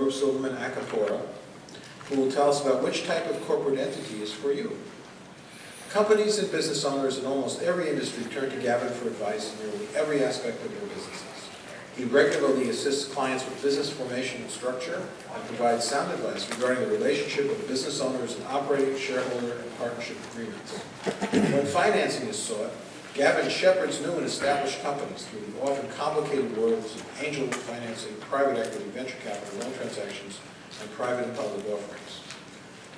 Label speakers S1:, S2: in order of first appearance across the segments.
S1: Group Silverman Acapora, who will tell us about which type of corporate entity is for you. Companies and business owners in almost every industry turn to Gavin for advice in nearly every aspect of their businesses. He regularly assists clients with business formation and structure and provides sound advice regarding the relationship of business owners and operating, shareholder, and partnership agreements. When financing is sought, Gavin shepherds new and established companies through the often complicated worlds of angel financing, private equity, venture capital, loan transactions, and private and public offerings.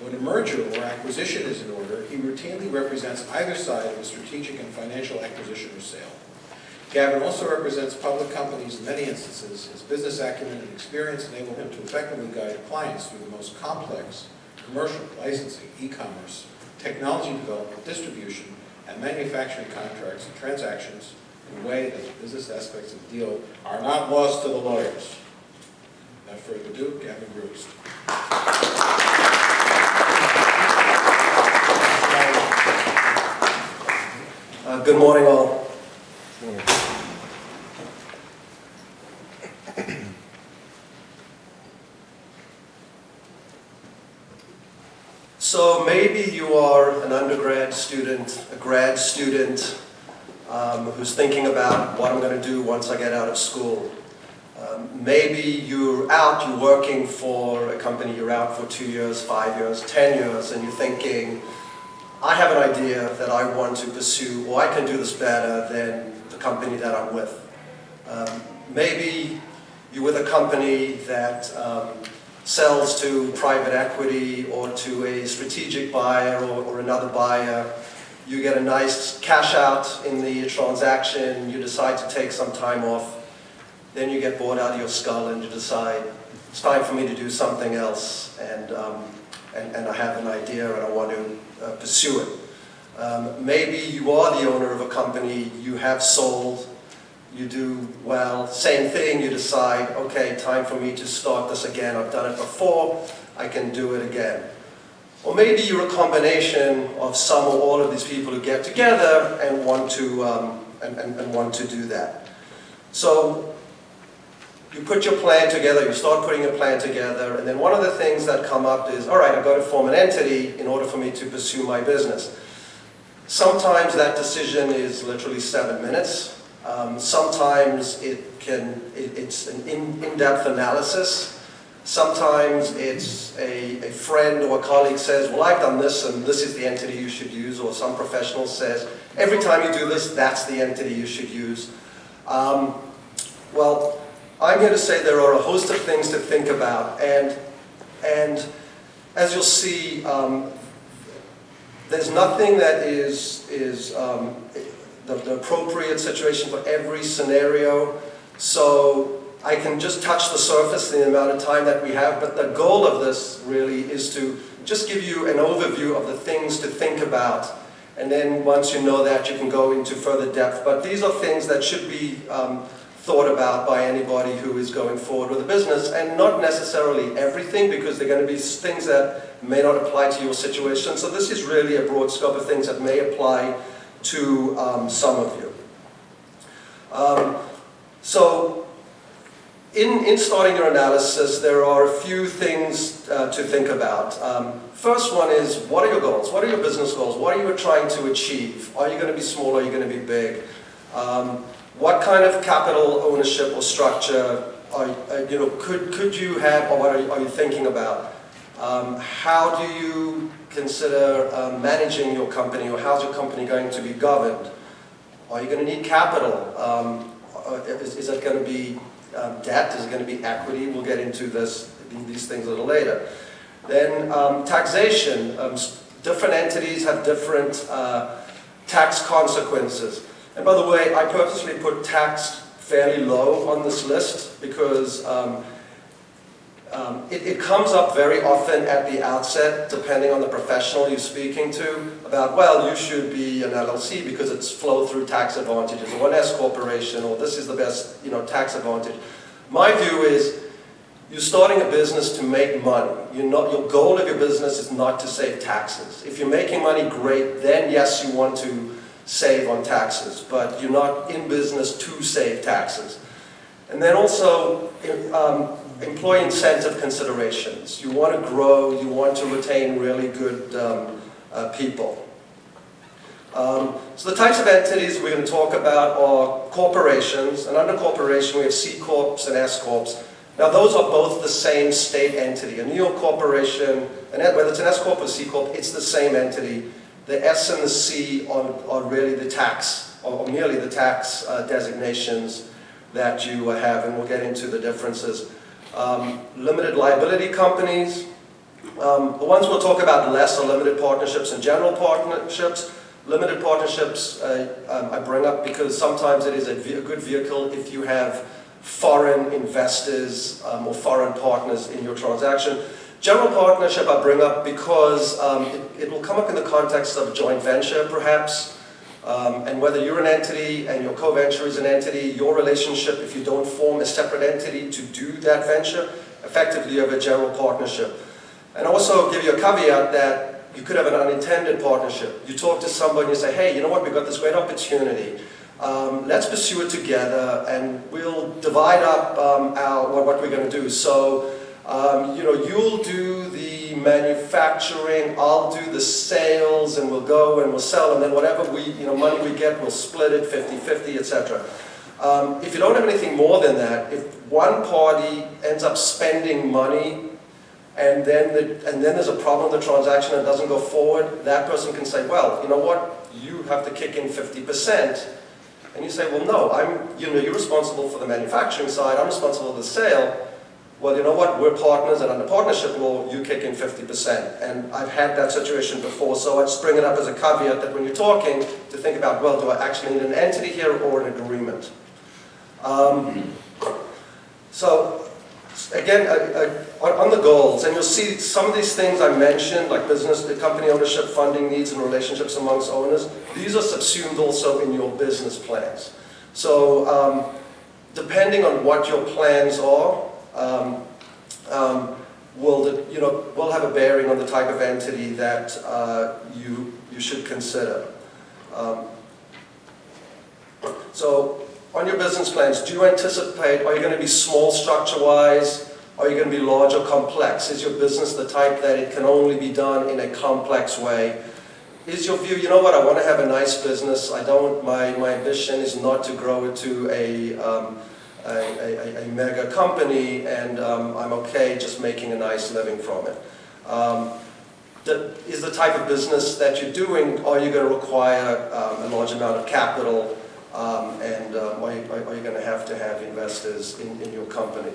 S1: When a merger or acquisition is in order, he routinely represents either side of a strategic and financial acquisition or sale. Gavin also represents public companies in many instances. His business acumen and experience enable him to effectively guide clients through the most complex commercial, licensing, e-commerce, technology development, distribution, and manufacturing contracts and transactions in a way that the business aspects of the deal are not lost to the lawyers. Without further ado, Gavin Groost.
S2: Good morning, all. So maybe you are an undergrad student, a grad student who's thinking about what I'm going to do once I get out of school. Maybe you're working for a company, you're out for 2 years, 5 years, 10 years, and you're thinking, I have an idea that I want to pursue, or I can do this better than the company that I'm with. Maybe you're with a company that sells to private equity or to a strategic buyer or another buyer. You get a nice cash out in the transaction, you decide to take some time off, then you get bored out of your skull and you decide, it's time for me to do something else, and I have an idea and I want to pursue it. Maybe you are the owner of a company, you have sold, you do well, same thing, you decide, okay, time for me to start this again. I've done it before, I can do it again. Or maybe you're a combination of some or all of these people who get together and want to do that. So you put your plan together, you start putting your plan together, and then one of the things that come up is, all right, I've got to form an entity in order for me to pursue my business. Sometimes that decision is literally 7 minutes. Sometimes it's an in-depth analysis. Sometimes it's a friend or a colleague says, well, I've done this and this is the entity you should use, or some professional says, every time you do this, that's the entity you should use. Well, I'm here to say there are a host of things to think about, and as you'll see, there's nothing that is the appropriate situation for every scenario, so I can just touch the surface in the amount of time that we have, but the goal of this really is to just give you an overview of the things to think about, and then once you know that, you can go into further depth. But these are things that should be thought about by anybody who is going forward with a business, and not necessarily everything, because there are going to be things that may not apply to your situation. So this is really a broad scope of things that may apply to some of you. So in starting your analysis, there are a few things to think about. First one is, what are your goals? What are your business goals? What are you trying to achieve? Are you going to be small? Are you going to be big? What kind of capital ownership or structure could you have, or what are you thinking about? How do you consider managing your company, or how's your company going to be governed? Are you going to need capital? Is it going to be debt? Is it going to be equity? We'll get into these things a little later. Then taxation. Different entities have different tax consequences. And by the way, I purposely put tax fairly low on this list because it comes up very often at the outset, depending on the professional you're speaking to, about, well, you should be an LLC because it's flow-through tax advantages, or an S corporation, or this is the best, tax advantage. My view is, you're starting a business to make money. Your goal of your business is not to save taxes. If you're making money, great, then yes, you want to save on taxes, but you're not in business to save taxes. And then also, employee incentive considerations. You want to grow, you want to retain really good people. So the types of entities we're going to talk about are corporations, and under corporation we have C Corps and S Corps. Now those are both the same state entity. A New York corporation, and whether it's an S Corp or C Corp, it's the same entity. The S and the C are really the tax, or merely the tax designations that you have, and we'll get into the differences. Limited liability companies. The ones we'll talk about less are limited partnerships and general partnerships. Limited partnerships I bring up because sometimes it is a good vehicle if you have foreign investors or foreign partners in your transaction. General partnership I bring up because it will come up in the context of a joint venture perhaps, and whether you're an entity and your co-venture is an entity, your relationship, if you don't form a separate entity to do that venture, effectively you have a general partnership. And also give you a caveat that you could have an unintended partnership. You talk to somebody and you say, hey, you know what, we've got this great opportunity. Let's pursue it together and we'll divide up what we're going to do. So, you'll do the manufacturing, I'll do the sales, and we'll go and we'll sell, and then whatever money we get, we'll split it 50-50, etc. If you don't have anything more than that, if one party ends up spending money and then there's a problem with the transaction and doesn't go forward, that person can say, well, you know what, you have to kick in 50%. And you say, well, no, you're responsible for the manufacturing side, I'm responsible for the sale. Well, you know what, we're partners, and under partnership law, you kick in 50%. And I've had that situation before, so I just bring it up as a caveat that when you're talking, to think about, well, do I actually need an entity here or an agreement? So, again, on the goals, and you'll see some of these things I mentioned, like business, the company ownership, funding needs, and relationships amongst owners, these are subsumed also in your business plans. So, depending on what your plans are, will have a bearing on the type of entity that you should consider. So, on your business plans, do you anticipate, are you going to be small structure-wise? Are you going to be large or complex? Is your business the type that it can only be done in a complex way? Is your view, you know what, I want to have a nice business, my ambition is not to grow it to a mega company, and I'm okay just making a nice living from it. Is the type of business that you're doing, are you going to require a large amount of capital, and are you going to have investors in your company?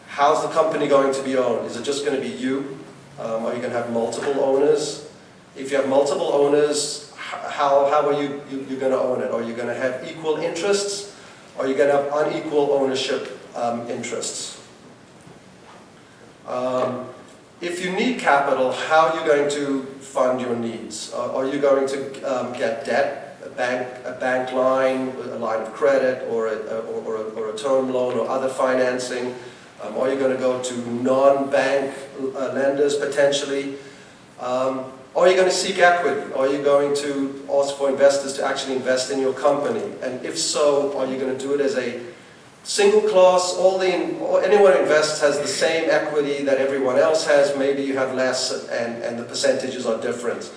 S2: How's the company going to be owned? Is it just going to be you? Are you going to have multiple owners? If you have multiple owners, how are you going to own it? Are you going to have equal interests? Or are you going to have unequal ownership interests? If you need capital, how are you going to fund your needs? Are you going to get debt, a bank line, a line of credit, or a term loan, or other financing? Are you going to go to non-bank lenders potentially? Are you going to seek equity? Are you going to ask for investors to actually invest in your company? And if so, are you going to do it as a single class? Anyone who invests has the same equity that everyone else has. Maybe you have less and the percentages are different.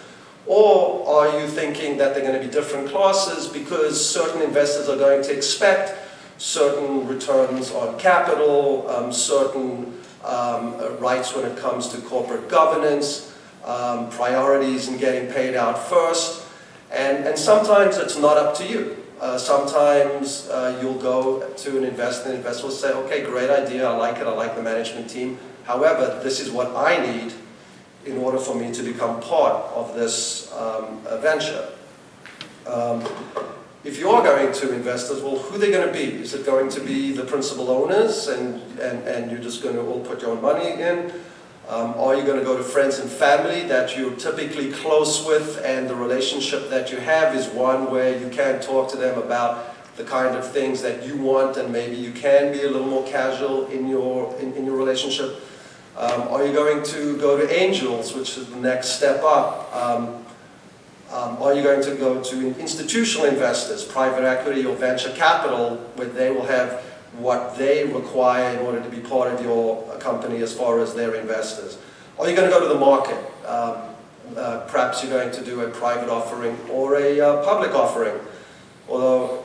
S2: Or are you thinking that they're going to be different classes because certain investors are going to expect certain returns on capital, certain rights when it comes to corporate governance, priorities in getting paid out first, and sometimes it's not up to you. Sometimes you'll go to an investor, and the investor will say, okay, great idea, I like the management team. However, this is what I need in order for me to become part of this venture. If you are going to investors, well, who are they going to be? Is it going to be the principal owners and you're just going to all put your own money in? Are you going to go to friends and family that you're typically close with, and the relationship that you have is one where you can talk to them about the kind of things that you want, and maybe you can be a little more casual in your relationship? Are you going to go to angels, which is the next step up? Are you going to go to institutional investors, private equity or venture capital, where they will have what they require in order to be part of your company as far as their investors. Or you're going to go to the market. Perhaps you're going to do a private offering or a public offering. Although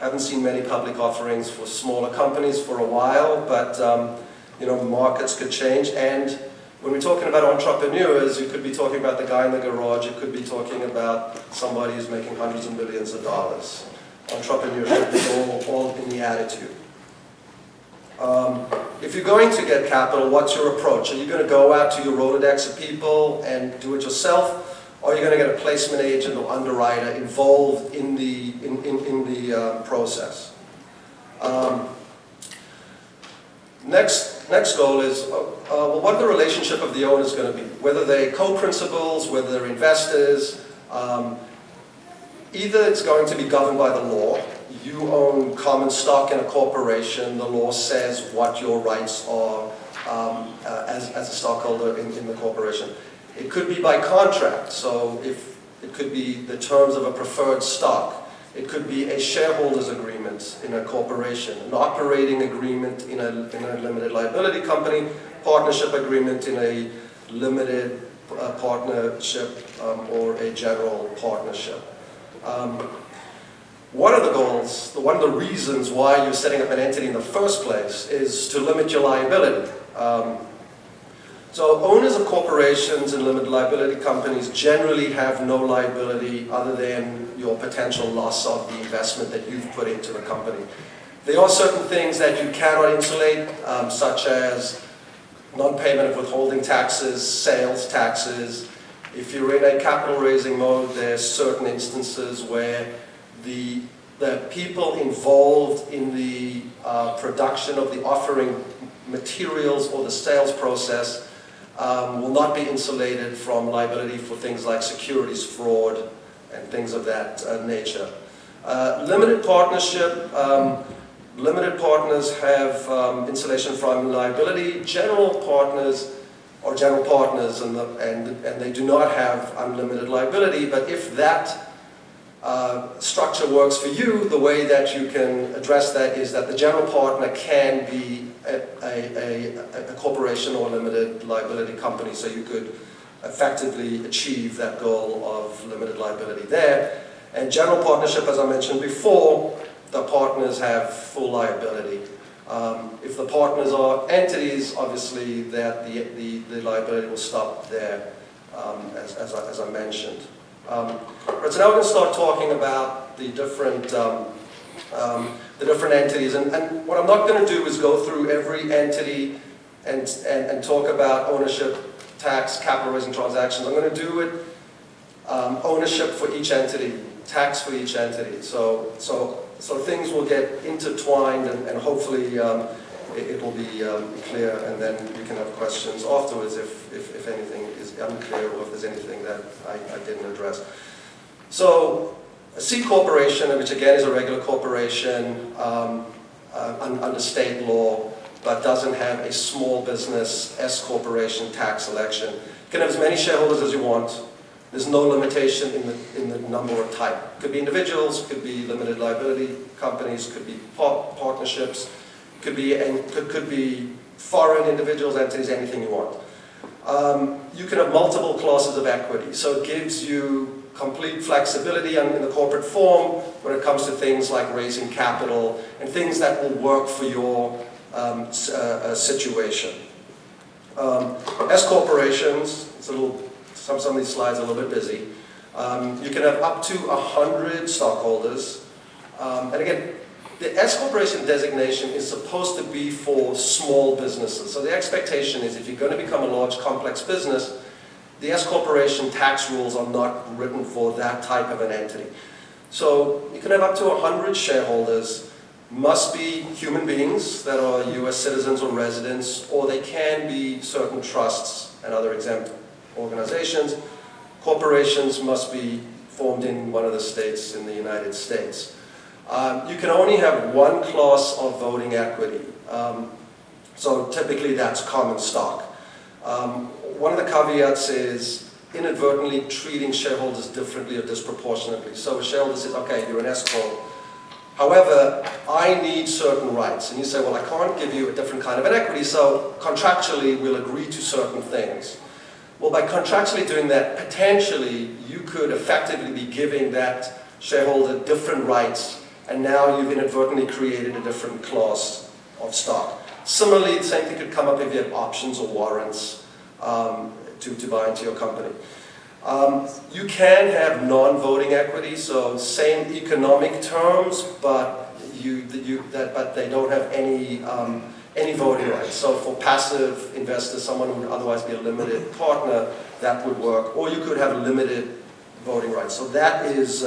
S2: I haven't seen many public offerings for smaller companies for a while, but you know, markets could change. And when we're talking about entrepreneurs, you could be talking about the guy in the garage, you could be talking about somebody who's making hundreds of millions of dollars. Entrepreneurship is all in the attitude. If you're going to get capital, what's your approach? Are you going to go out to your Rolodex of people and do it yourself? Or are you going to get a placement agent or underwriter involved in the process? Next goal is, well, what the relationship of the owners going to be? Whether they're co-principals, whether they're investors. Either it's going to be governed by the law. You own common stock in a corporation. The law says what your rights are as a stockholder in the corporation. It could be by contract. So if it could be the terms of a preferred stock. It could be a shareholders agreement in a corporation, an operating agreement in a limited liability company, partnership agreement in a limited partnership or a general partnership. One of the goals, one of the reasons why you're setting up an entity in the first place is to limit your liability. So owners of corporations and limited liability companies generally have no liability other than your potential loss of the investment that you've put into the company. There are certain things that you cannot insulate, such as non-payment of withholding taxes, sales taxes. If you're in a capital raising mode, there's certain instances where the people involved in the production of the offering materials or the sales process will not be insulated from liability for things like securities fraud and things of that nature. Limited partnership, limited partners have insulation from liability. General partners are general partners and they do not have unlimited liability, but if that structure works for you, the way that you can address that is that the general partner can be a corporation or a limited liability company, so you could effectively achieve that goal of limited liability there. And general partnership, as I mentioned before, the partners have full liability. If the partners are entities, obviously that the liability will stop there, as I mentioned. Right, so now we're going to start talking about the different entities, and what I'm not going to do is go through every entity and talk about ownership, tax, capital raising transactions. I'm going to do it ownership for each entity, tax for each entity. So things will get intertwined, and hopefully it will be clear, and then you can have questions afterwards if anything is unclear or if there's anything that I didn't address. So a C corporation, which again is a regular corporation under state law, but doesn't have a small business S corporation tax election. You can have as many shareholders as you want. There's no limitation in the number or type. Could be individuals, could be limited liability companies, could be partnerships, could be foreign individuals, entities, anything you want. You can have multiple classes of equity, so it gives you complete flexibility in the corporate form when it comes to things like raising capital and things that will work for your situation. S corporations, it's a little. Some of these slides are a little bit busy. You can have up to 100 stockholders. And again, the S corporation designation is supposed to be for small businesses. So the expectation is if you're going to become a large complex business, the S corporation tax rules are not written for that type of an entity. So you can have up to 100 shareholders, must be human beings that are US citizens or residents, or they can be certain trusts and other exempt organizations. Corporations must be formed in one of the states in the United States. You can only have one class of voting equity. So typically that's common stock. One of the caveats is inadvertently treating shareholders differently or disproportionately. So a shareholder says, okay, you're an S corp, However, I need certain rights. And you say, well, I can't give you a different kind of an equity, so contractually we'll agree to certain things. Well, by contractually doing that, potentially you could effectively be giving that shareholder different rights, and now you've inadvertently created a different class of stock. Similarly, the same thing could come up if you have options or warrants to buy into your company. You can have non-voting equity, so same economic terms, but they don't have any voting rights. So for passive investors, someone who would otherwise be a limited partner, that would work. Or you could have limited voting rights. So that is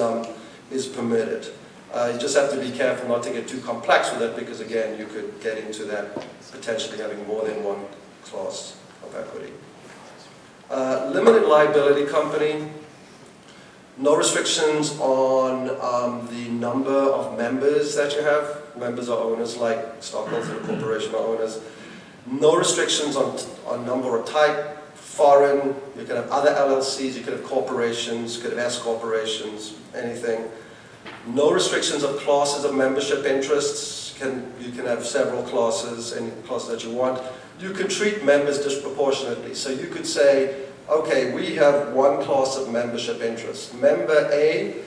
S2: permitted. You just have to be careful not to get too complex with it, because again, you could get into that potentially having more than one class of equity. Limited liability company, no restrictions on the number of members that you have. Members are owners, like stockholders in a corporation are owners. No restrictions on number or type. Foreign, you can have other LLCs, you could have corporations, you could have S corporations, anything. No restrictions of classes of membership interests. You can have several classes, any classes that you want. You can treat members disproportionately. So you could say, okay, we have one class of membership interest. Member A